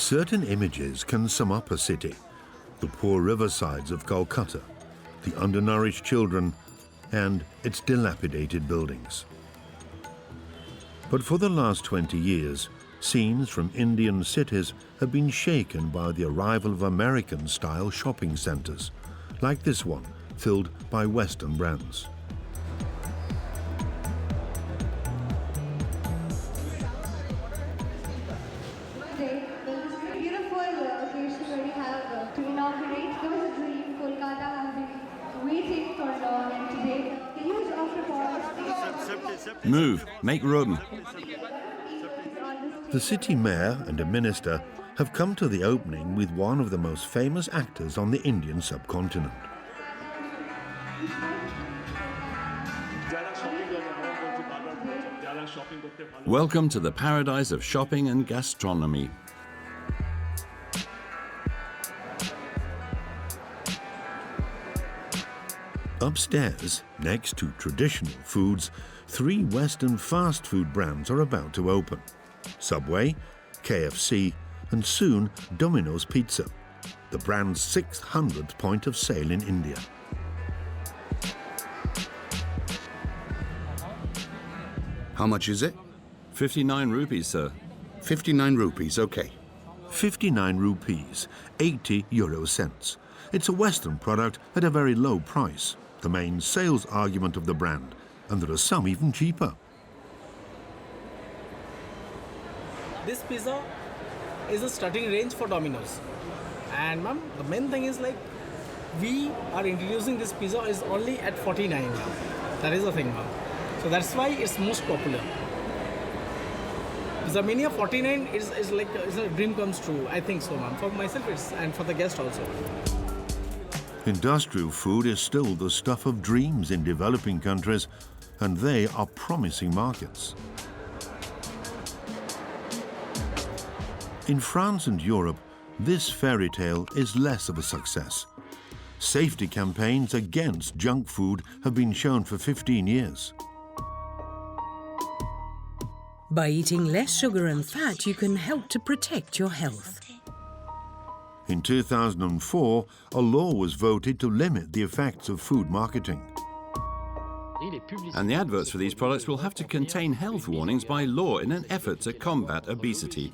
Certain images can sum up a city. The poor riversides of Calcutta, the undernourished children, and its dilapidated buildings. But for the last 20 years, scenes from Indian cities have been shaken by the arrival of American-style shopping centers, like this one, filled by Western brands. Move, make room. The city mayor and a minister have come to the opening with one of the most famous actors on the Indian subcontinent. Welcome to the paradise of shopping and gastronomy. Upstairs, next to traditional foods, 3 Western fast food brands are about to open: Subway, KFC, and soon Domino's Pizza, the brand's 600th point of sale in India. How much is it? 59 rupees, sir. 59 rupees, okay. 59 rupees, 80 euro cents. It's a Western product at a very low price, the main sales argument of the brand, and there are some even cheaper. This pizza is a starting range for Domino's. And ma'am, the main thing is like, we are introducing this pizza is only at 49 now. That is the thing, ma'am. So that's why it's most popular. The menu of 49 is like is a dream comes true. I think so, ma'am. For myself, and for the guest also. Industrial food is still the stuff of dreams in developing countries, and they are promising markets. In France and Europe, this fairy tale is less of a success. Safety campaigns against junk food have been shown for 15 years. By eating less sugar and fat, you can help to protect your health. In 2004, a law was voted to limit the effects of food marketing. And the adverts for these products will have to contain health warnings by law in an effort to combat obesity.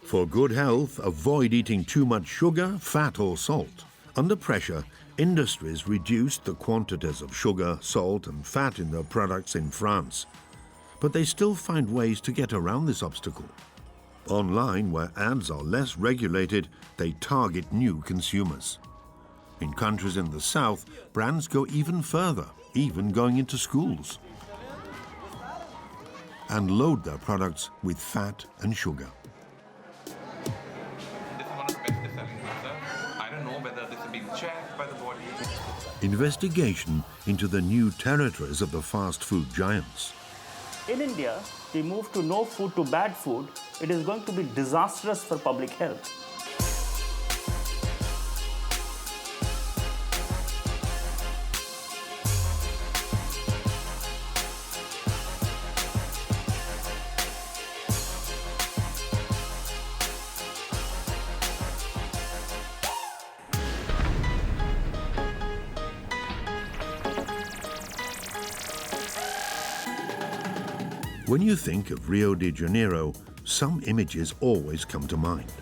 For good health, avoid eating too much sugar, fat or salt. Under pressure, industries reduced the quantities of sugar, salt and fat in their products in France. But they still find ways to get around this obstacle. Online, where ads are less regulated, they target new consumers. In countries in the south, brands go even further, even going into schools, and load their products with fat and sugar. This is one of the best selling pizzas. I don't know whether this has been checked by the body. Investigation into the new territories of the fast food giants. In India, we move to no food to bad food. It is going to be disastrous for public health. When you think of Rio de Janeiro, some images always come to mind.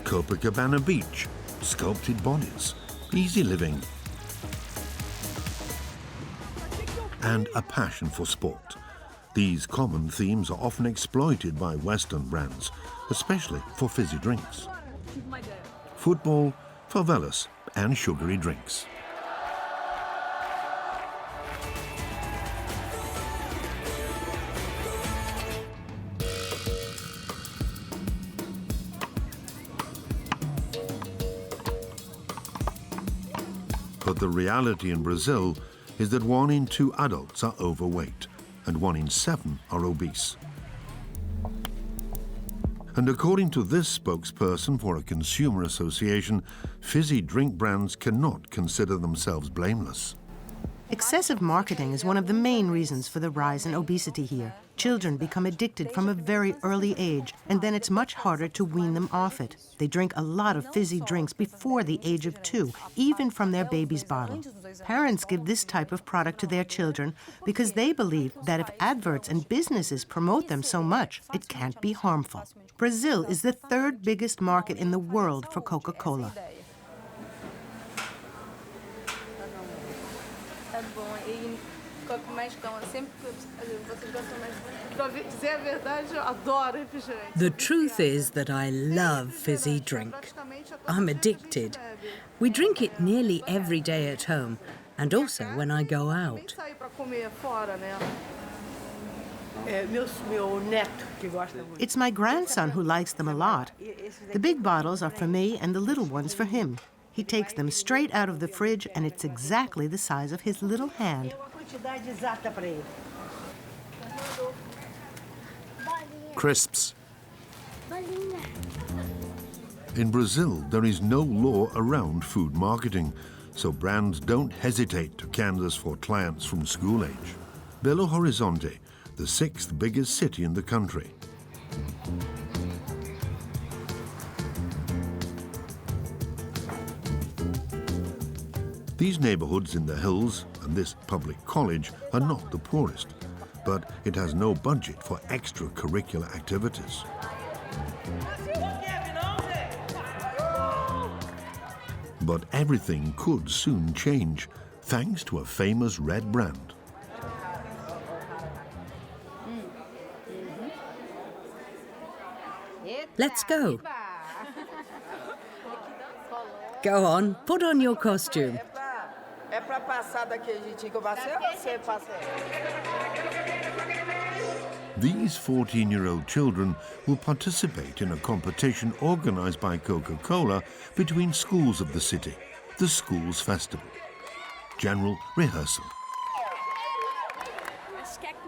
Copacabana Beach, sculpted bodies, easy living, and a passion for sport. These common themes are often exploited by Western brands, especially for fizzy drinks. Football, favelas, and sugary drinks. But the reality in Brazil is that 1 in 2 adults are overweight and 1 in 7 are obese. And according to this spokesperson for a consumer association, fizzy drink brands cannot consider themselves blameless. Excessive marketing is one of the main reasons for the rise in obesity here. Children become addicted from a very early age, and then it's much harder to wean them off it. They drink a lot of fizzy drinks before the age of 2, even from their baby's bottle. Parents give this type of product to their children because they believe that if adverts and businesses promote them so much, it can't be harmful. Brazil is the 3rd biggest market in the world for Coca-Cola. The truth is that I love fizzy drink. I'm addicted. We drink it nearly every day at home, and also when I go out. It's my grandson who likes them a lot. The big bottles are for me and the little ones for him. He takes them straight out of the fridge, and it's exactly the size of his little hand. Crisps. In Brazil, there is no law around food marketing, so brands don't hesitate to canvass for clients from school age. Belo Horizonte, the 6th biggest city in the country. These neighborhoods in the hills and this public college are not the poorest, but it has no budget for extracurricular activities. But everything could soon change, thanks to a famous red brand. Let's go. Go on, put on your costume. These 14-year-old children will participate in a competition organized by Coca-Cola between schools of the city, the Schools Festival. General rehearsal.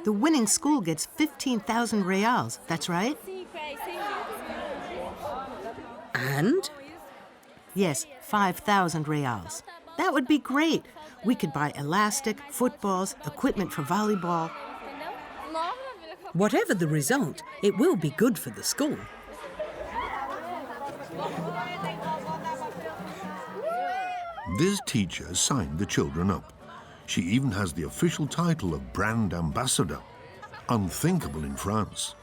The winning school gets 15,000 reals, that's right? And? Yes, 5,000 reals. That would be great. We could buy elastic, footballs, equipment for volleyball. Whatever the result, it will be good for the school. This teacher signed the children up. She even has the official title of brand ambassador. Unthinkable in France.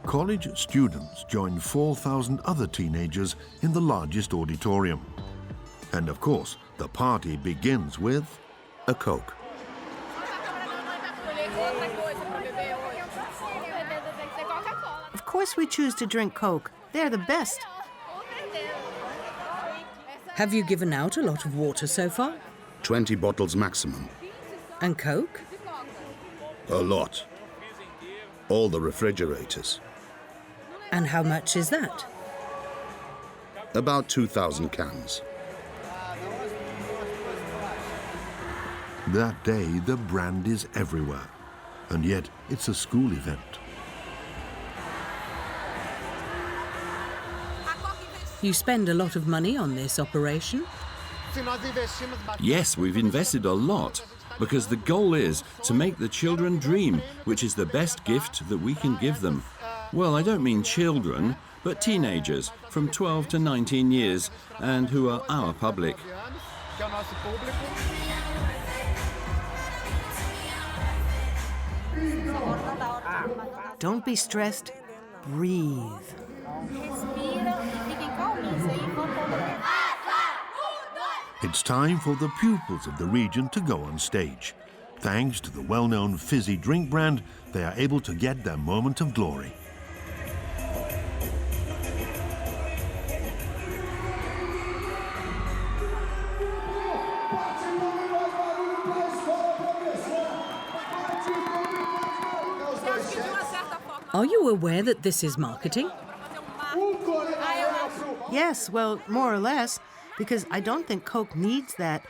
College students join 4,000 other teenagers in the largest auditorium. And of course, the party begins with A Coke. Of course we choose to drink Coke. They're the best. Have you given out a lot of water so far? 20 bottles maximum. And Coke? A lot. All the refrigerators. And how much is that? About 2,000 cans. that day the brand is everywhere, and yet it's a school event. You spend a lot of money on this operation? Yes, we've invested a lot, because the goal is to make the children dream, which is the best gift that we can give them. Well, I don't mean children, but teenagers from 12 to 19 years, and who are our public. Don't be stressed. Breathe. It's time for the pupils of the region to go on stage. Thanks to the well-known fizzy drink brand, they are able to get their moment of glory. Are you aware that this is marketing? Yes, well, more or less, because I don't think Coke needs that.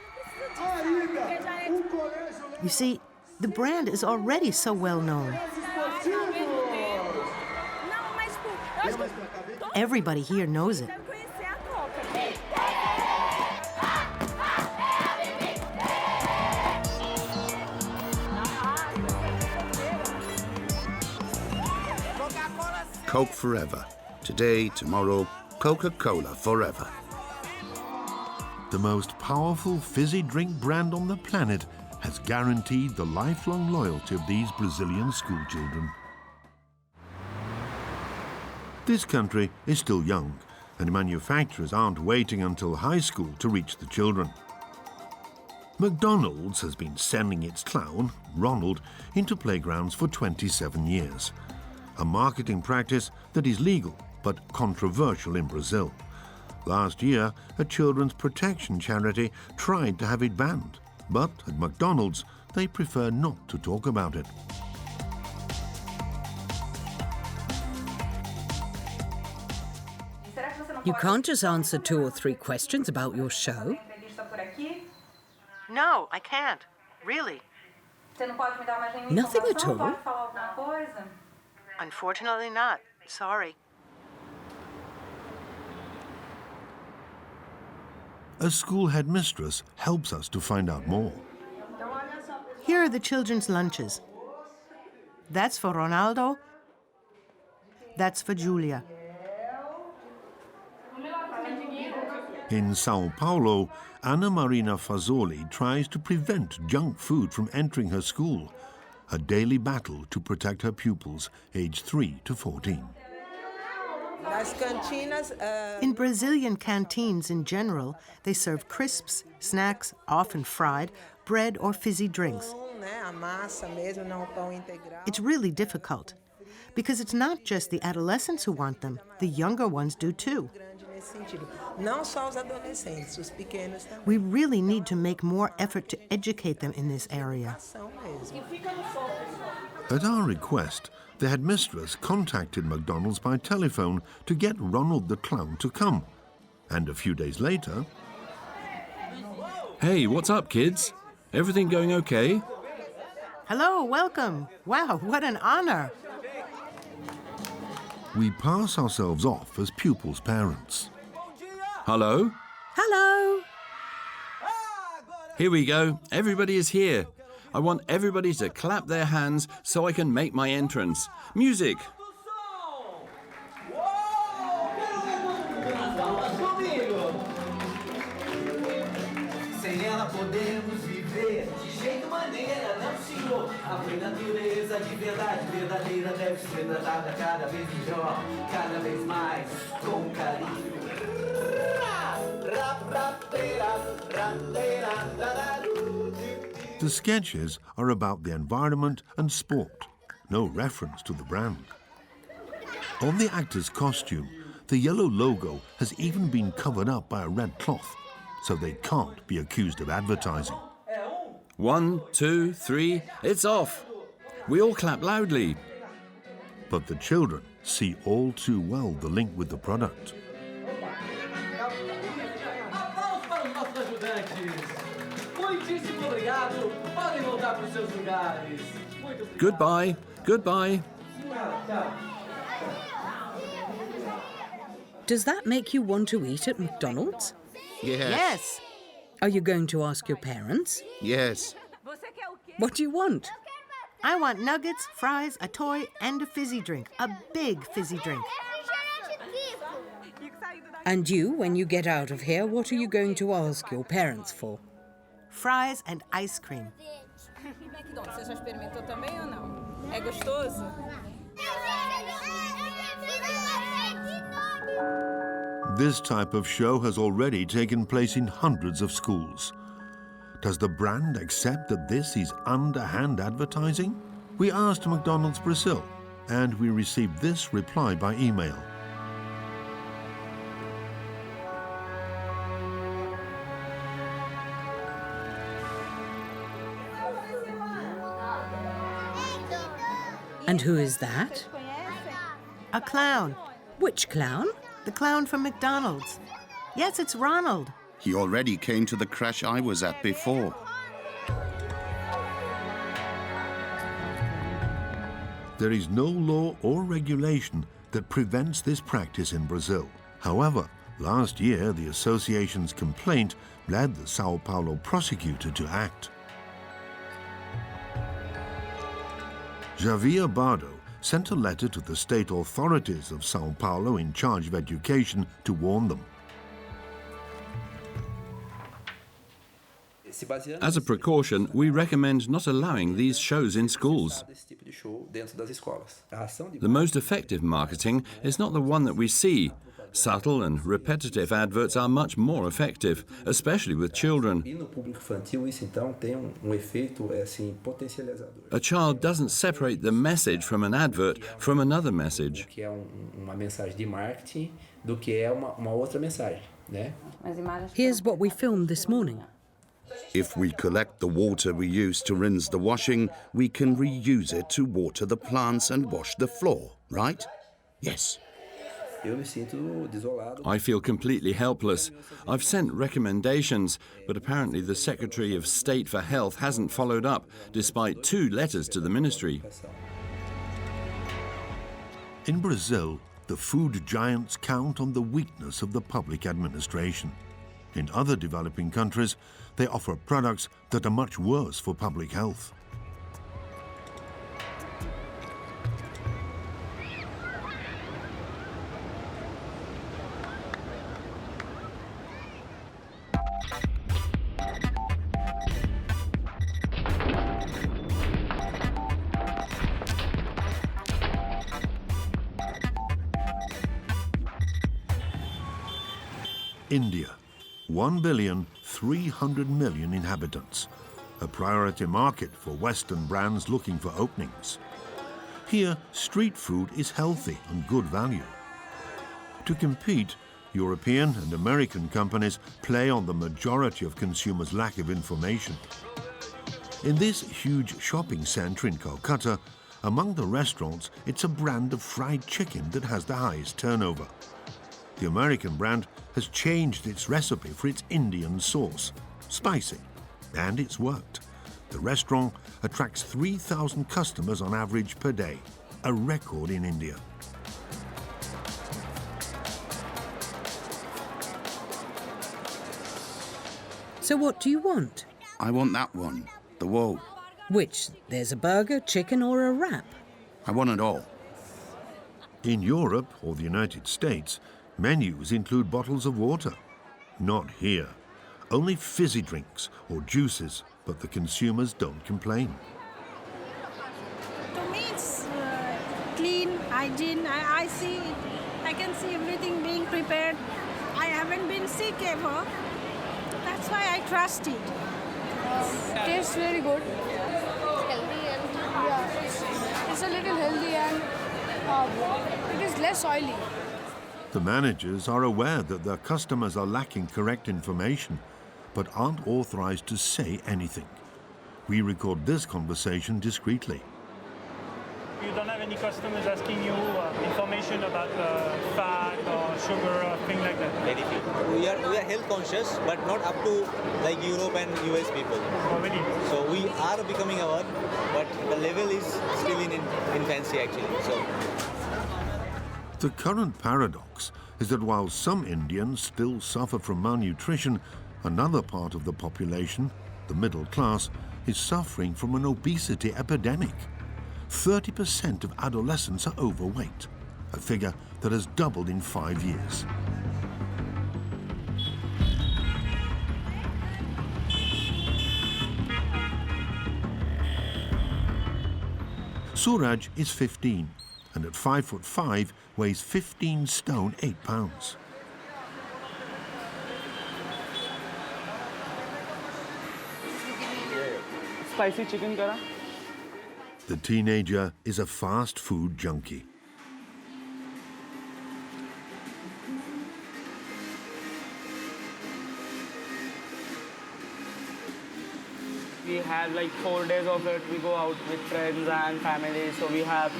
You see, the brand is already so well known. Everybody here knows it. Coke forever. Today, tomorrow, Coca-Cola forever. The most powerful fizzy drink brand on the planet has guaranteed the lifelong loyalty of these Brazilian schoolchildren. This country is still young, and manufacturers aren't waiting until high school to reach the children. McDonald's has been sending its clown, Ronald, into playgrounds for 27 years. A marketing practice that is legal but controversial in Brazil. Last year, a children's protection charity tried to have it banned, but at McDonald's, they prefer not to talk about it. You can't just answer 2 or 3 questions about your show. No, I can't. Really. Nothing at all. Unfortunately not. Sorry. A school headmistress helps us to find out more. Here are the children's lunches. That's for Ronaldo. That's for Julia. In Sao Paulo, Ana Marina Fazzoli tries to prevent junk food from entering her school, a daily battle to protect her pupils aged 3 to 14. In Brazilian canteens in general, they serve crisps, snacks, often fried, bread or fizzy drinks. It's really difficult, because it's not just the adolescents who want them, the younger ones do too. We really need to make more effort to educate them in this area. At our request, the headmistress contacted McDonald's by telephone to get Ronald the clown to come. And a few days later... Hey, what's up, kids? Everything going okay? Hello, welcome. Wow, what an honor. We pass ourselves off as pupils' parents. Hello? Hello. Here we go. Everybody is here. I want everybody to clap their hands so I can make my entrance. Music! The sketches are about the environment and sport, no reference to the brand. On the actor's costume, the yellow logo has even been covered up by a red cloth, so they can't be accused of advertising. 1, 2, 3, it's off! We all clap loudly. But the children see all too well the link with the product. Goodbye, goodbye. Does that make you want to eat at McDonald's? Yes. Are you going to ask your parents? Yes. What do you want? I want nuggets, fries, a toy, and a fizzy drink. A big fizzy drink. And you, when you get out of here, what are you going to ask your parents for? Fries and ice cream. Você já experimentou também ou não? É gostoso? This type of show has already taken place in hundreds of schools. Does the brand accept that this is underhand advertising? We asked McDonald's Brazil, and we received this reply by email. And who is that? A clown. Which clown? The clown from McDonald's. Yes, it's Ronald. He already came to the crash I was at before. There is no law or regulation that prevents this practice in Brazil. However, last year the association's complaint led the Sao Paulo prosecutor to act. Javier Bardo sent a letter to the state authorities of Sao Paulo in charge of education to warn them. As a precaution, we recommend not allowing these shows in schools. The most effective marketing is not the one that we see. Subtle and repetitive adverts are much more effective, especially with children. A child doesn't separate the message from an advert from another message. Here's what we filmed this morning. If we collect the water we use to rinse the washing, we can reuse it to water the plants and wash the floor, right? Yes. I feel completely helpless. I've sent recommendations, but apparently the Secretary of State for Health hasn't followed up, despite 2 letters to the ministry. In Brazil, the food giants count on the weakness of the public administration. In other developing countries, they offer products that are much worse for public health. India, 1,300,000,000 inhabitants, a priority market for Western brands looking for openings. Here, street food is healthy and good value. To compete, European and American companies play on the majority of consumers' lack of information. In this huge shopping centre in Calcutta, among the restaurants, it's a brand of fried chicken that has the highest turnover. The American brand has changed its recipe for its Indian sauce, spicy, and it's worked. The restaurant attracts 3,000 customers on average per day, a record in India. So what do you want? I want that one, the woe. Which? There's a burger, chicken or a wrap? I want it all. In Europe or the United States, menus include bottles of water. Not here. Only fizzy drinks or juices, but the consumers don't complain. To me, it's clean, hygiene. I can see everything being prepared. I haven't been sick ever. That's why I trust it. Tastes very good. Healthy and it's a little healthy and it is less oily. The managers are aware that their customers are lacking correct information, but aren't authorized to say anything. We record this conversation discreetly. You don't have any customers asking you information about fat or sugar or things like that? Very few. We are health conscious, but not up to like Europe and US people. Already. So we are becoming aware, but the level is still in infancy actually. So. The current paradox is that while some Indians still suffer from malnutrition, another part of the population, the middle class, is suffering from an obesity epidemic. 30% of adolescents are overweight, a figure that has doubled in 5 years. Suraj is 15. And at 5'5", weighs 15 stone 8 pounds. Spicy chicken kara? The teenager is a fast food junkie. We have like 4 days of it. We go out with friends and family, so we have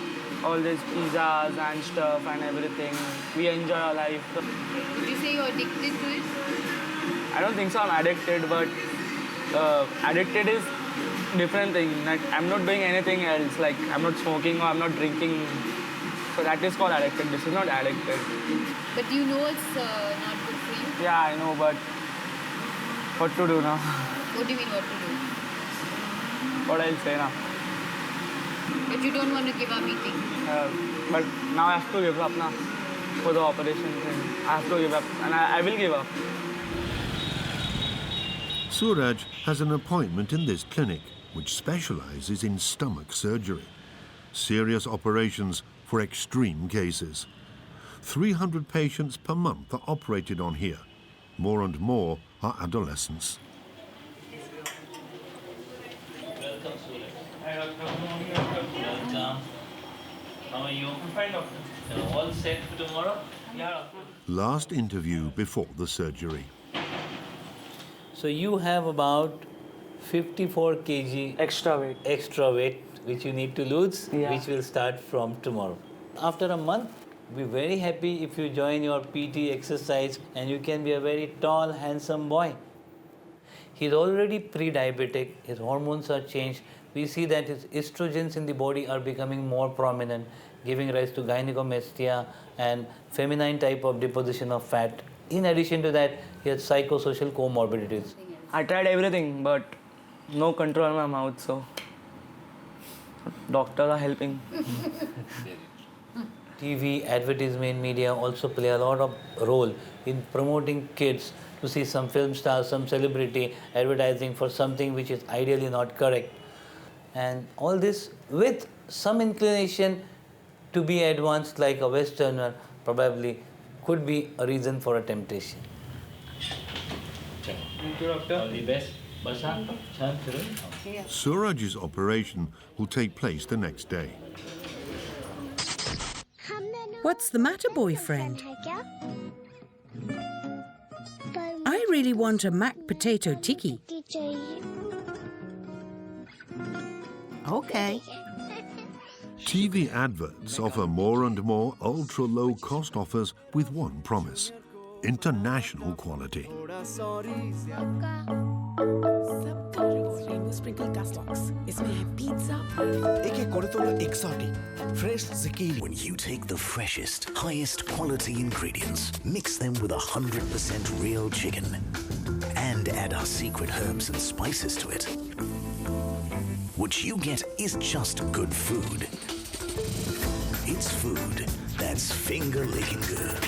all these pizzas and stuff and everything. We enjoy our life. Would you say you're addicted to it? I don't think so I'm addicted, but addicted is different thing. Like I'm not doing anything else. Like I'm not smoking or I'm not drinking So that is called addicted. This is not addicted. But you know it's not good for you? Yeah, I know, but what to do now? What do you mean what to do? What I'll say now? But you don't want to give up eating? But now I have to give up now for the operation thing. I have to give up, and I will give up. Suraj has an appointment in this clinic, which specializes in stomach surgery. Serious operations for extreme cases. 300 patients per month are operated on here. More and more are adolescents. Welcome, Suraj. Hi, doctor. Welcome. How are you? I'm fine, doctor. All set for tomorrow? Yeah. Last interview before the surgery. So you have about 54 kg extra weight which you need to lose, which will start from tomorrow. After a month, be very happy if you join your PT exercise and you can be a very tall, handsome boy. He's already pre-diabetic, his hormones are changed. We see that his estrogens in the body are becoming more prominent, giving rise to gynecomastia and feminine type of deposition of fat. In addition to that, he has psychosocial comorbidities. I tried everything, but no control on my mouth, so doctors are helping. TV, advertisement, media also play a lot of role in promoting kids to see some film stars, some celebrity advertising for something which is ideally not correct. And all this with some inclination to be advanced like a Westerner probably could be a reason for a temptation. Thank you, doctor. All the best. Suraj's operation will take place the next day. What's the matter, boyfriend? I really want a mac potato tikki. Okay. TV adverts offer more and more ultra-low-cost offers with one promise: international quality. Sprinkle dust-box. इसमें है pizza. एक करे तो exotic, fresh zucchini. When you take the freshest, highest quality ingredients, mix them with 100% real chicken, and add our secret herbs and spices to it, what you get is just good food. It's food that's finger-licking good.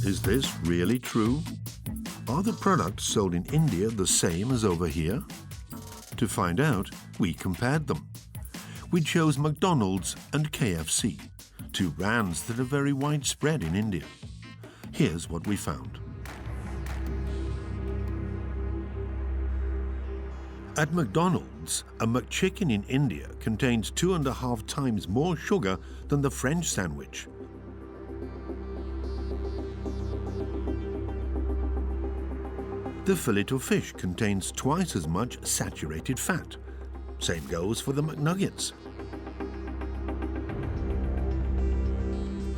Is this really true? Are the products sold in India the same as over here? To find out, we compared them. We chose McDonald's and KFC, two brands that are very widespread in India. Here's what we found. At McDonald's, a McChicken in India contains 2.5 times more sugar than the French sandwich. The fillet of fish contains twice as much saturated fat. Same goes for the McNuggets.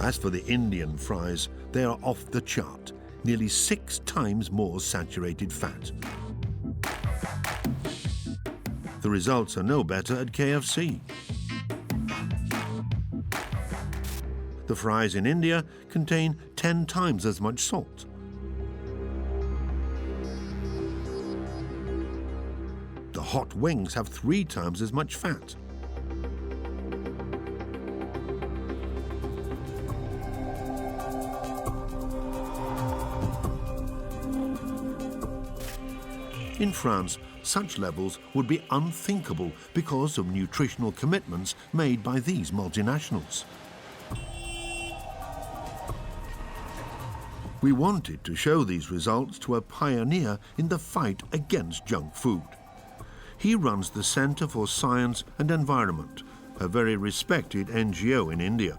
As for the Indian fries, they are off the chart, nearly 6 times more saturated fat. The results are no better at KFC. The fries in India contain 10 times as much salt. The hot wings have 3 times as much fat. In France, such levels would be unthinkable because of nutritional commitments made by these multinationals. We wanted to show these results to a pioneer in the fight against junk food. He runs the Centre for Science and Environment, a very respected NGO in India.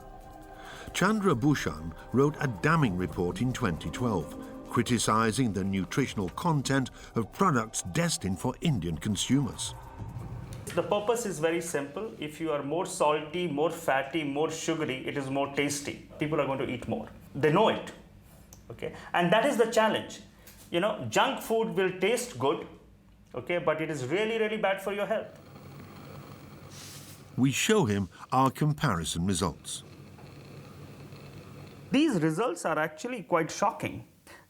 Chandra Bhushan wrote a damning report in 2012, criticizing the nutritional content of products destined for Indian consumers. The purpose is very simple. If you are more salty, more fatty, more sugary, it is more tasty. People are going to eat more. They know it. Okay? And that is the challenge. You know, junk food will taste good, okay, but it is really, really bad for your health. We show him our comparison results. These results are actually quite shocking,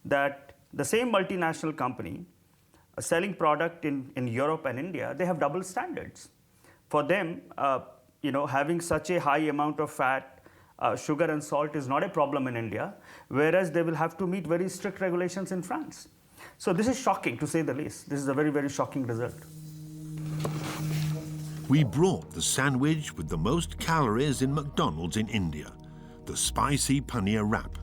that the same multinational company selling product in Europe and India, they have double standards. For them, having such a high amount of fat, sugar and salt is not a problem in India, whereas they will have to meet very strict regulations in France. So this is shocking, to say the least. This is a very, very shocking result. We brought the sandwich with the most calories in McDonald's in India, the spicy paneer wrap,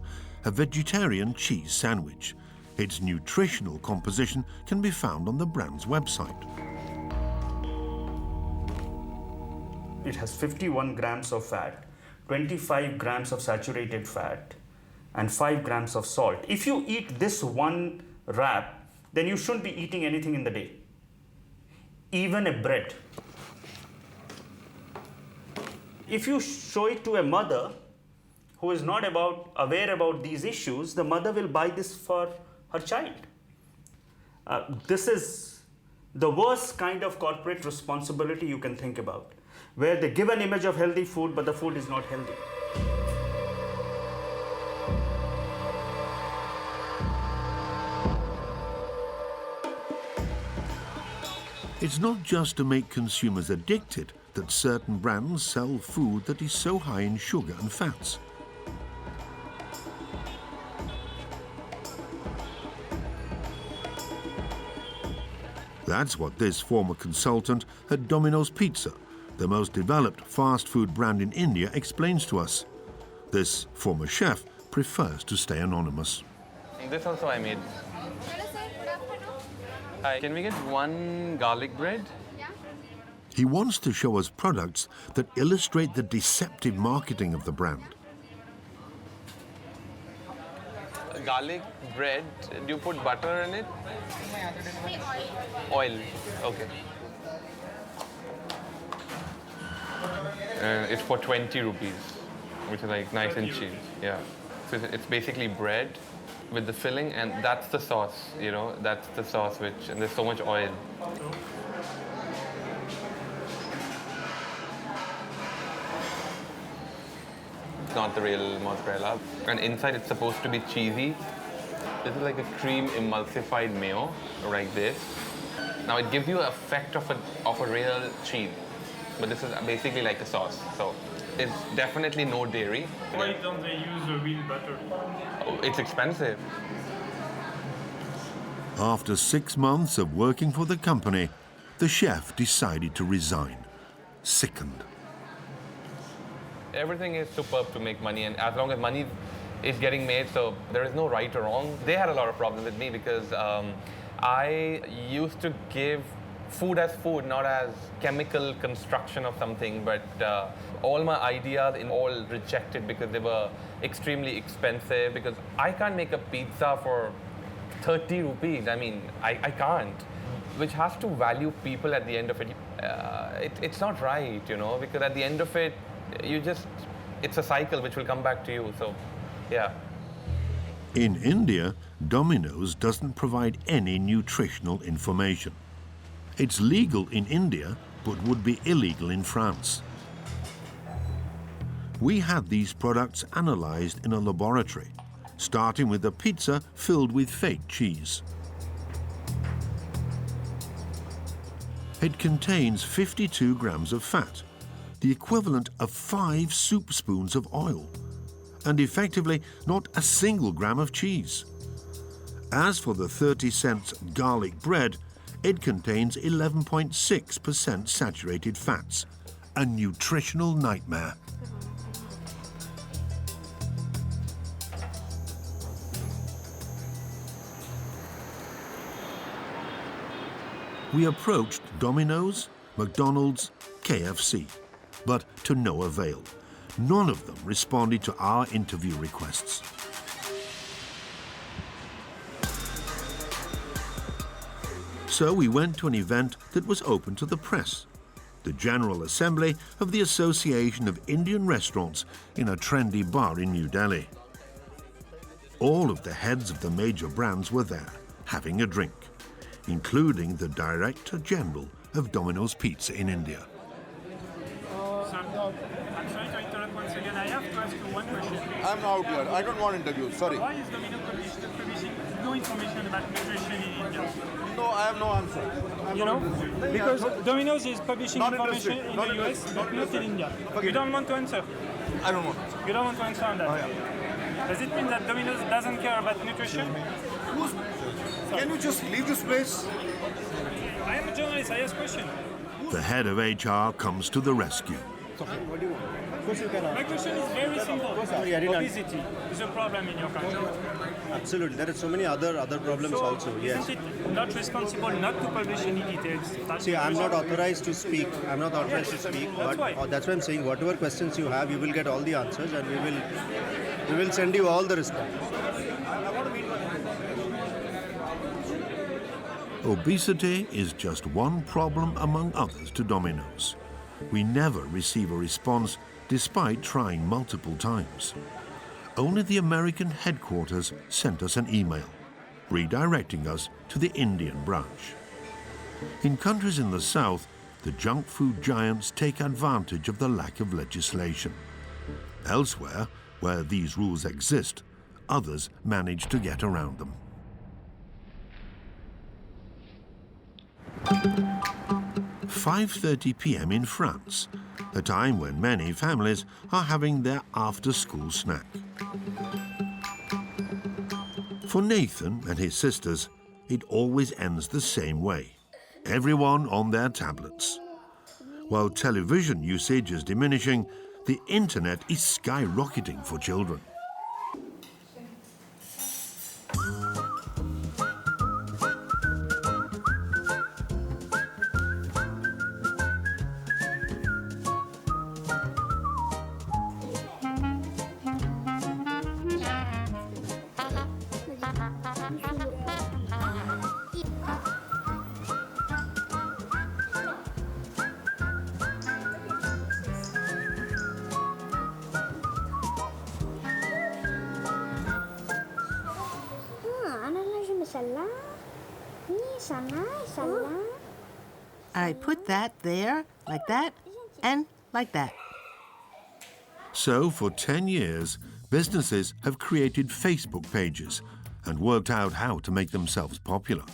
a vegetarian cheese sandwich. Its nutritional composition can be found on the brand's website. It has 51 grams of fat, 25 grams of saturated fat, and 5 grams of salt. If you eat this one wrap, then you shouldn't be eating anything in the day, even a bread. If you show it to a mother who is not aware about these issues, the mother will buy this for her child. This is the worst kind of corporate responsibility you can think about, where they give an image of healthy food, but the food is not healthy. It's not just to make consumers addicted that certain brands sell food that is so high in sugar and fats. That's what this former consultant at Domino's Pizza, the most developed fast food brand in India, explains to us. This former chef prefers to stay anonymous. This also I made. Hi, can we get one garlic bread? He wants to show us products that illustrate the deceptive marketing of the brand. Garlic bread, do you put butter in it? Oil, okay. It's for 20 rupees, which is like nice and cheap. Yeah. So it's basically bread with the filling, and that's the sauce, that's the sauce and there's so much oil. It's not the real mozzarella. And inside it's supposed to be cheesy. This is like a cream emulsified mayo, like this. Now it gives you an effect of a real cheese, but this is basically like a sauce. So it's definitely no dairy. Why don't they use real butter? Oh, it's expensive. After 6 months of working for the company, the chef decided to resign, sickened. Everything is superb to make money, and as long as money is getting made, so there is no right or wrong. They had a lot of problems with me because I used to give food as food, not as chemical construction of something, but all my ideas all rejected because they were extremely expensive, because I can't make a pizza for 30 rupees. I mean, I can't. Which has to value people at the end of it. It's not right, because at the end of it, it's a cycle which will come back to you, so yeah. In India, Domino's doesn't provide any nutritional information. It's legal in India, but would be illegal in France. We had these products analysed in a laboratory, starting with a pizza filled with fake cheese. It contains 52 grams of fat, the equivalent of 5 soup spoons of oil, and effectively not a single gram of cheese. As for the 30-cent garlic bread, it contains 11.6% saturated fats, a nutritional nightmare. We approached Domino's, McDonald's, KFC, but to no avail. None of them responded to our interview requests. So we went to an event that was open to the press, the General Assembly of the Association of Indian Restaurants in a trendy bar in New Delhi. All of the heads of the major brands were there, having a drink, including the Director General of Domino's Pizza in India. I'm sorry to interrupt 1 again, I have to ask you one question. I'm out here. I don't want interviews. Sorry. Why is Domino publishing no information about nutrition in India? No, I have no answer. You know? Because Domino's is publishing Not information interested. in Not the US, interested. but not in India. Okay. You don't want to answer? I don't want to answer. You don't want to answer on that? Oh, yeah. Does it mean that Domino's doesn't care about nutrition? Can you just leave this place? I am a journalist, I ask questions. The head of HR comes to the rescue. What do you want? My question is very simple. Obesity is a problem in your country. Absolutely. There are so many other problems So, also. Yes. isn't it not responsible not to publish any details? See, I'm not authorized to speak. I'm not authorized to speak. That's But why. that's why I'm saying whatever questions you have, you will get all the answers, and we will send you all the responses. Obesity is just one problem among others to Domino's. We never receive a response despite trying multiple times. Only the American headquarters sent us an email, redirecting us to the Indian branch. In countries in the South, the junk food giants take advantage of the lack of legislation. Elsewhere, where these rules exist, others manage to get around them. 5:30 p.m. in France, a time when many families are having their after-school snack. For Nathan and his sisters, it always ends the same way. Everyone on their tablets. While television usage is diminishing, the internet is skyrocketing for children. I put that there, like that, and like that. So, for 10 years, businesses have created Facebook pages and worked out how to make themselves popular.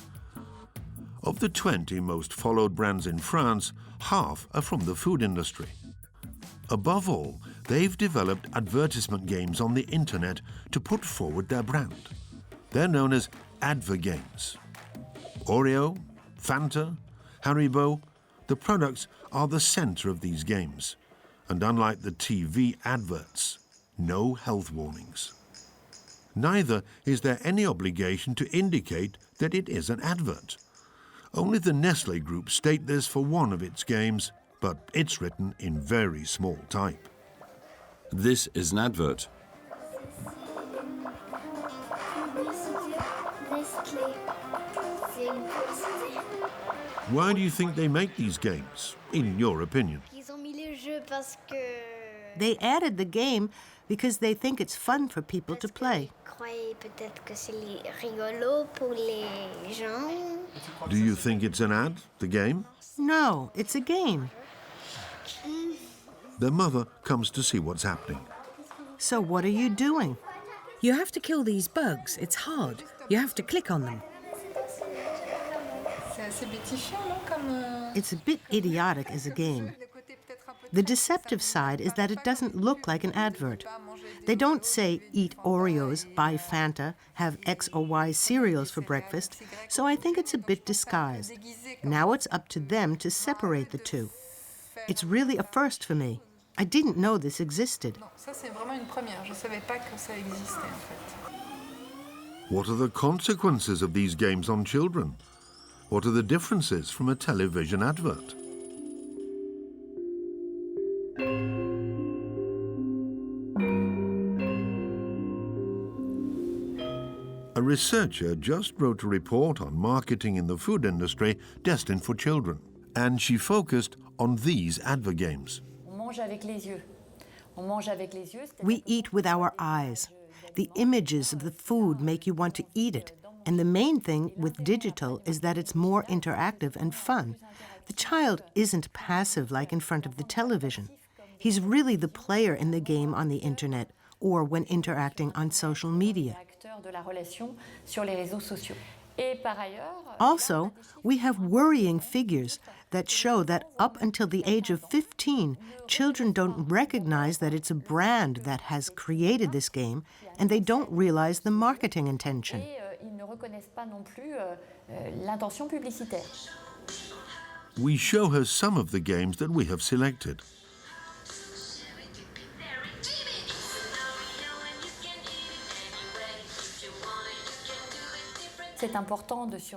Of the 20 most followed brands in France, half are from the food industry. Above all, they've developed advertisement games on the internet to put forward their brand. They're known as advert games. Oreo, Fanta, Haribo, the products are the center of these games. And unlike the TV adverts, no health warnings. Neither is there any obligation to indicate that it is an advert. Only the Nestlé Group state this for one of its games, but it's written in very small type. This is an advert. Why do you think they make these games, in your opinion? They added the game because they think it's fun for people to play. Do you think it's an ad, the game? No, it's a game. Their mother comes to see what's happening. So what are you doing? You have to kill these bugs. It's hard. You have to click on them. It's a bit idiotic as a game. The deceptive side is that it doesn't look like an advert. They don't say, eat Oreos, buy Fanta, have X or Y cereals for breakfast, so I think it's a bit disguised. Now it's up to them to separate the two. It's really a first for me. I didn't know this existed. What are the consequences of these games on children? What are the differences from a television advert? A researcher just wrote a report on marketing in the food industry destined for children, and she focused on these advert games. We eat with our eyes. The images of the food make you want to eat it. And the main thing with digital is that it's more interactive and fun. The child isn't passive like in front of the television. He's really the player in the game on the internet or when interacting on social media. Also, we have worrying figures that show that up until the age of 15, children don't recognize that it's a brand that has created this game, and they don't realize the marketing intention. We show her some of the games that we have selected.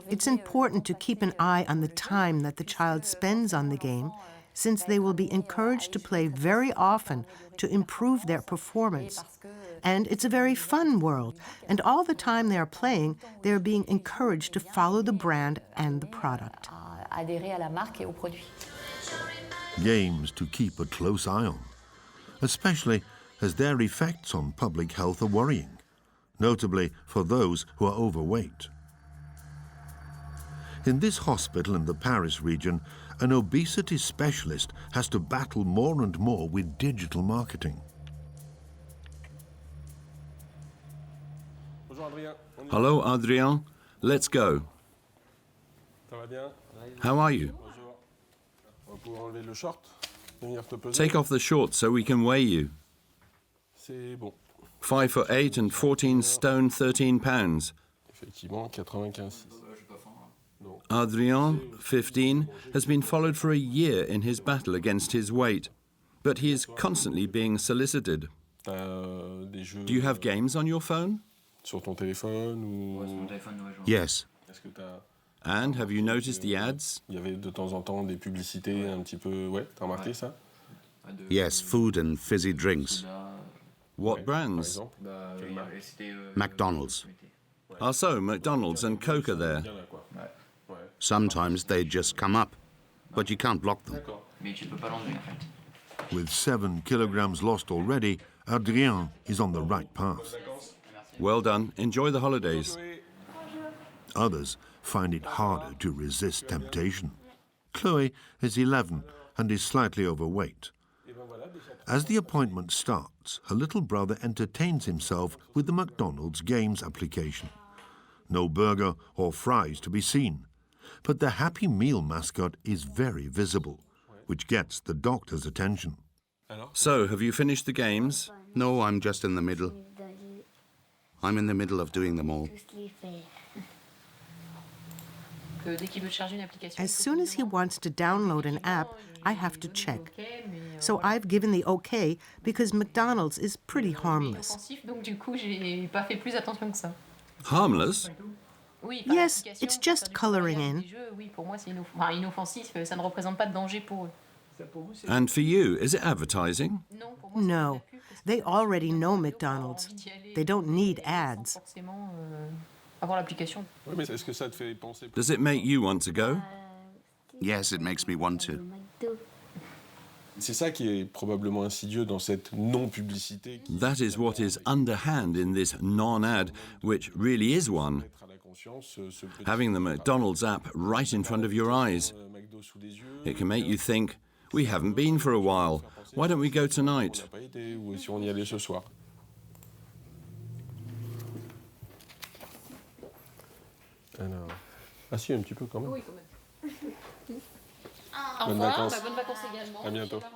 It's important to keep an eye on the time that the child spends on the game, since they will be encouraged to play very often to improve their performance. And it's a very fun world, and all the time they are playing, they are being encouraged to follow the brand and the product. Games to keep a close eye on, especially as their effects on public health are worrying, notably for those who are overweight. In this hospital in the Paris region, an obesity specialist has to battle more and more with digital marketing. Hello, Adrien. Let's go. How are you? Take off the shorts so we can weigh you. 5'8" and 14 stone, 13 pounds. Adrien, 15, has been followed for a year in his battle against his weight, but he is constantly being solicited. Do you have games on your phone? Yes. And have you noticed the ads? Yes, food and fizzy drinks. What brands? McDonald's. So McDonald's and Coca there. Sometimes they just come up, but you can't block them. With 7 kilograms lost already, Adrien is on the right path. Well done. Enjoy the holidays. Others find it harder to resist temptation. Chloe is 11 and is slightly overweight. As the appointment starts, her little brother entertains himself with the McDonald's Games application. No burger or fries to be seen, but the Happy Meal mascot is very visible, which gets the doctor's attention. So, have you finished the games? No, I'm just in the middle. I'm in the middle of doing them all. As soon as he wants to download an app, I have to check. So I've given the okay because McDonald's is pretty harmless. Harmless? Yes, it's just coloring in. And for you, is it advertising? No, they already know McDonald's. They don't need ads. Does it make you want to go? Yes, it makes me want to. That is what is underhand in this non-ad, which really is one. Having the McDonald's app right in front of your eyes. It can make you think, we haven't been for a while. Why don't we go tonight?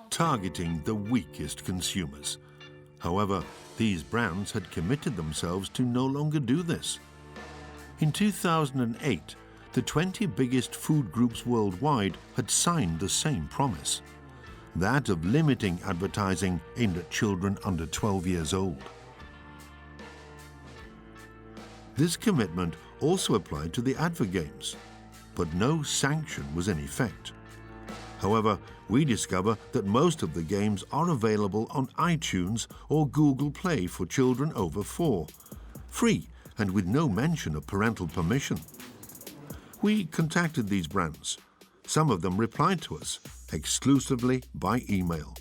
Targeting the weakest consumers. However, these brands had committed themselves to no longer do this. In 2008, the 20 biggest food groups worldwide had signed the same promise, that of limiting advertising aimed at children under 12 years old. This commitment also applied to the advert games, but no sanction was in effect. However, we discover that most of the games are available on iTunes or Google Play for children over 4, free and with no mention of parental permission. We contacted these brands. Some of them replied to us, exclusively by email.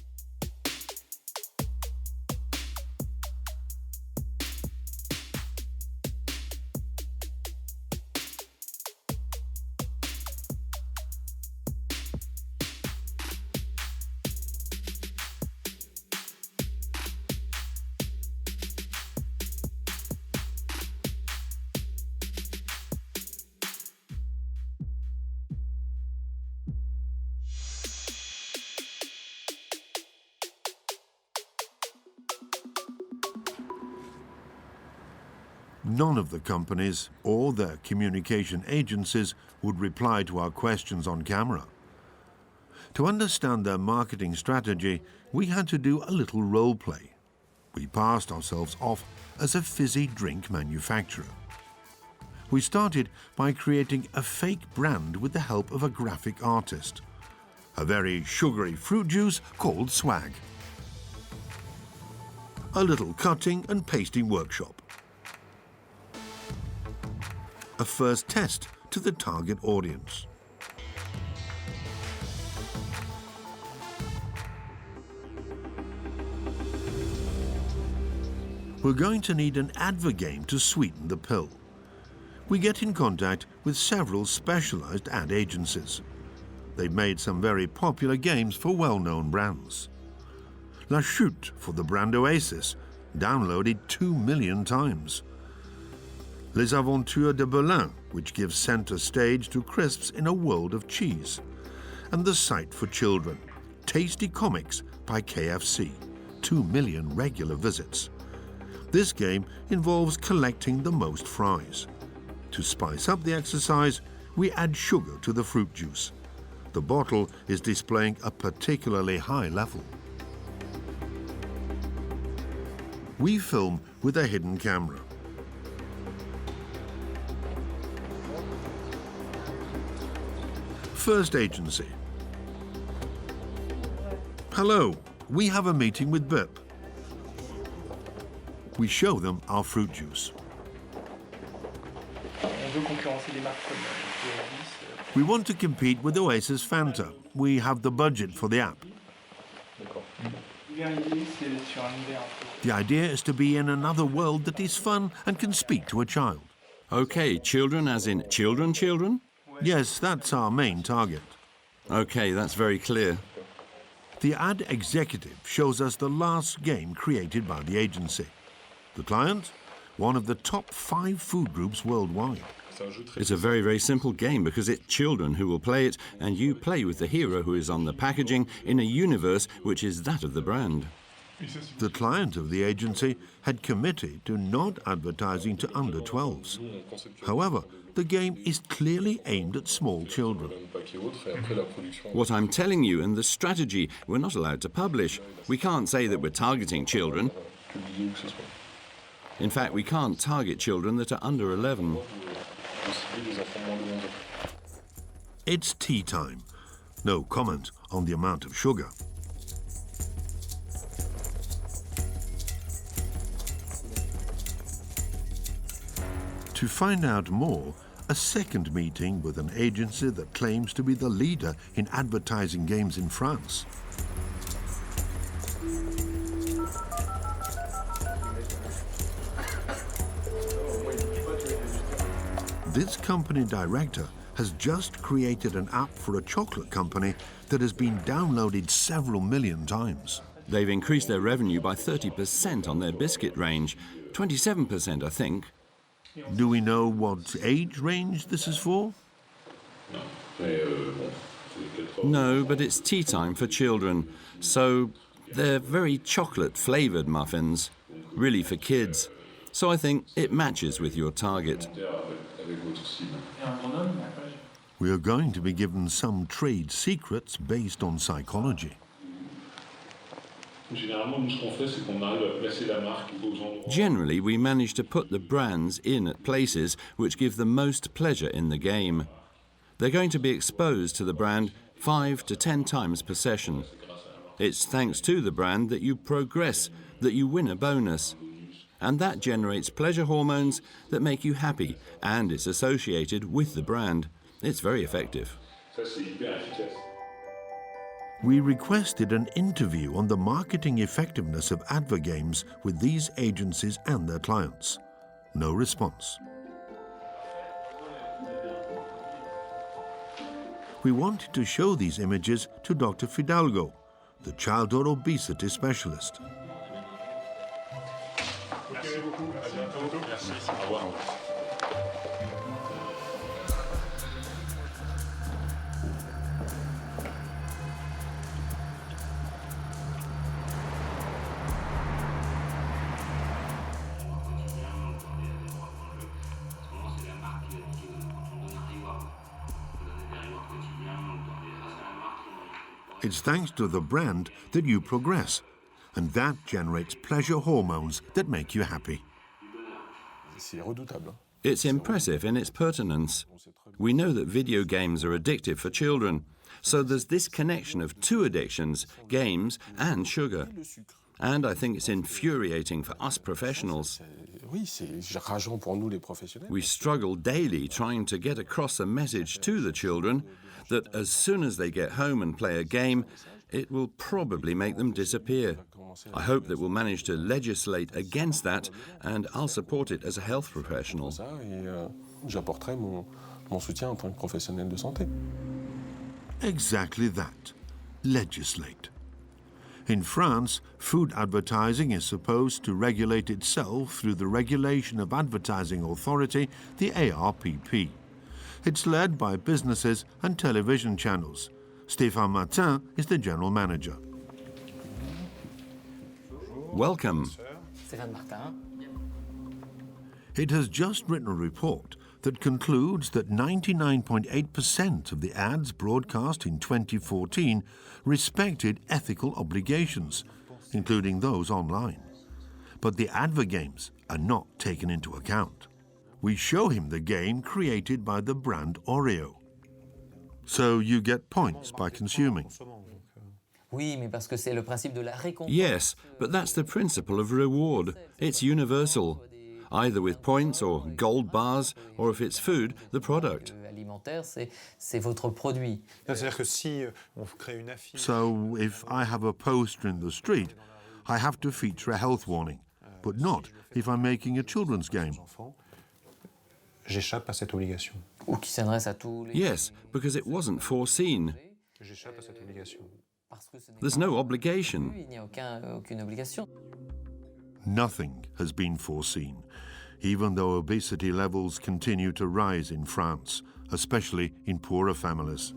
None of the companies or their communication agencies would reply to our questions on camera. To understand their marketing strategy, we had to do a little role play. We passed ourselves off as a fizzy drink manufacturer. We started by creating a fake brand with the help of a graphic artist, a very sugary fruit juice called Swag. A little cutting and pasting workshop. A first test to the target audience. We're going to need an advert game to sweeten the pill. We get in contact with several specialized ad agencies. They've made some very popular games for well-known brands. La Chute for the brand Oasis, downloaded 2 million times. Les Aventures de Berlin, which gives center stage to crisps in a world of cheese. And The Site for Children, Tasty Comics by KFC, 2 million regular visits. This game involves collecting the most fries. To spice up the exercise, we add sugar to the fruit juice. The bottle is displaying a particularly high level. We film with a hidden camera. First agency. Hello, we have a meeting with BIP. We show them our fruit juice. We want to compete with Oasis Fanta. We have the budget for the app. The idea is to be in another world that is fun and can speak to a child. Okay, children as in children? Yes, that's our main target. Okay, that's very clear. The ad executive shows us the last game created by the agency. The client? One of the top 5 food groups worldwide. It's a very, very simple game because it's children who will play it, and you play with the hero who is on the packaging in a universe which is that of the brand. The client of the agency had committed to not advertising to under 12s. However, the game is clearly aimed at small children. What I'm telling you and the strategy, we're not allowed to publish. We can't say that we're targeting children. In fact, we can't target children that are under 11. It's tea time. No comment on the amount of sugar. To find out more, a second meeting with an agency that claims to be the leader in advertising games in France. This company director has just created an app for a chocolate company that has been downloaded several million times. They've increased their revenue by 30% on their biscuit range, 27%, I think. Do we know what age range this is for? No, but it's tea time for children, so they're very chocolate-flavoured muffins, really for kids. So I think it matches with your target. We are going to be given some trade secrets based on psychology. Generally, we manage to put the brands in at places which give the most pleasure in the game. They're going to be exposed to the brand 5 to 10 times per session. It's thanks to the brand that you progress, that you win a bonus. And that generates pleasure hormones that make you happy, and it's associated with the brand. It's very effective. We requested an interview on the marketing effectiveness of advert games with these agencies and their clients. No response. We wanted to show these images to Dr. Fidalgo, the childhood obesity specialist. It's thanks to the brand that you progress, and that generates pleasure hormones that make you happy. It's impressive in its pertinence. We know that video games are addictive for children, so there's this connection of two addictions, games and sugar. And I think it's infuriating for us professionals. We struggle daily trying to get across a message to the children that as soon as they get home and play a game, it will probably make them disappear. I hope that we'll manage to legislate against that, and I'll support it as a health professional. Exactly that. Legislate. In France, food advertising is supposed to regulate itself through the Regulation of Advertising Authority, the ARPP. It's led by businesses and television channels. Stéphane Martin is the general manager. Welcome. It has just written a report that concludes that 99.8% of the ads broadcast in 2014 respected ethical obligations, including those online. But the advergames are not taken into account. We show him the game created by the brand Oreo. So you get points by consuming. Yes, but that's the principle of reward. It's universal, either with points or gold bars, or if it's food, the product. So if I have a poster in the street, I have to feature a health warning, but not if I'm making a children's game. Yes, because it wasn't foreseen. There's no obligation. Nothing has been foreseen, even though obesity levels continue to rise in France, especially in poorer families.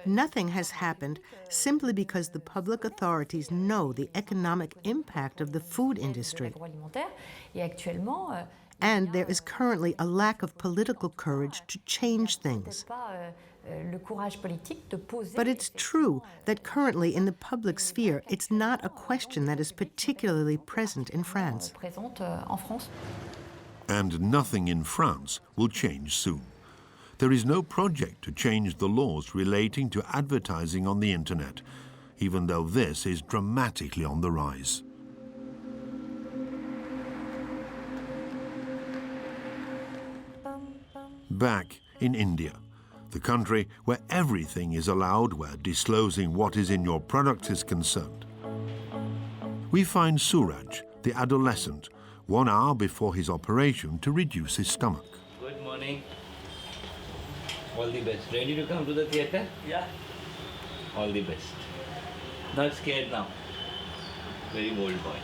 Nothing has happened simply because the public authorities know the economic impact of the food industry. And there is currently a lack of political courage to change things. But it's true that currently in the public sphere, it's not a question that is particularly present in France. And nothing in France will change soon. There is no project to change the laws relating to advertising on the internet, even though this is dramatically on the rise. Back in India, the country where everything is allowed where disclosing what is in your product is concerned. We find Suraj, the adolescent, 1 hour before his operation to reduce his stomach. Good morning. All the best. Ready to come to the theatre? Yeah. All the best. Not scared now. Very bold boy.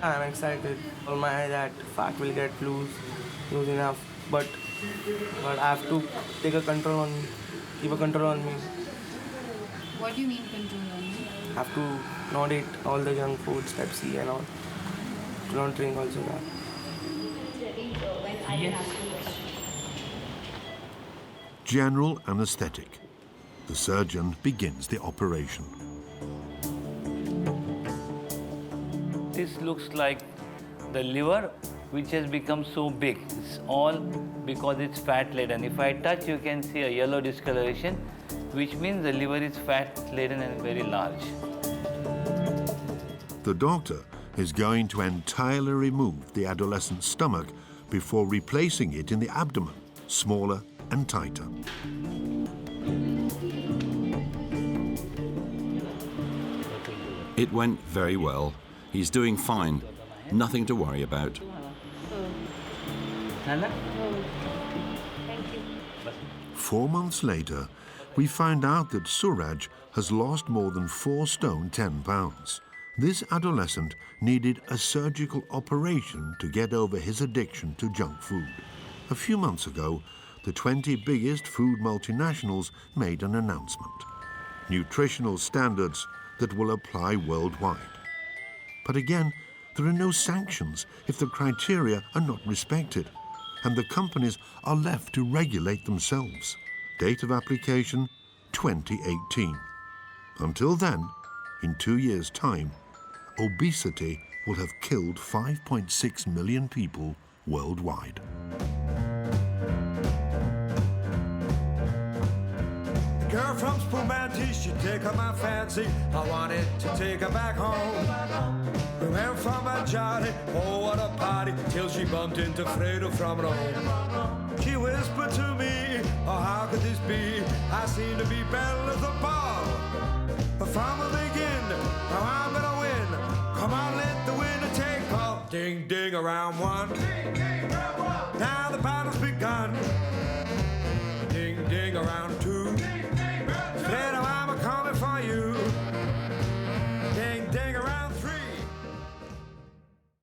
I'm excited. All my eye that fat will get loose enough, but I have to take a control on, keep a control on me. What do you mean control on me? I have to not eat all the junk foods, Pepsi and all. Don't drink also that. General anesthetic. The surgeon begins the operation. This looks like the liver, which has become so big. It's all because it's fat-laden. If I touch, you can see a yellow discoloration, which means the liver is fat-laden and very large. The doctor is going to entirely remove the adolescent's stomach before replacing it in the abdomen, smaller and tighter. It went very well. He's doing fine. Nothing to worry about. Nana? Thank you. 4 months later, we find out that Suraj has lost more than 4 stone 10 pounds. This adolescent needed a surgical operation to get over his addiction to junk food. A few months ago, the 20 biggest food multinationals made an announcement. Nutritional standards that will apply worldwide. But again, There are no sanctions if the criteria are not respected, and the companies are left to regulate themselves. Date of application, 2018. Until then, in 2 years' time, obesity will have killed 5.6 million people worldwide. The girl from Spumante, she take her my fancy. I wanted to take her back home. We went from a jolly, oh what a party, till she bumped into Fredo from Rome. She whispered to me, oh how could this be? I seem to be better as a ball. But from the beginning, now I'm gonna win. Come on, let the winner take all. Ding ding around one. Ding ding around one. Now the battle's begun. Ding ding around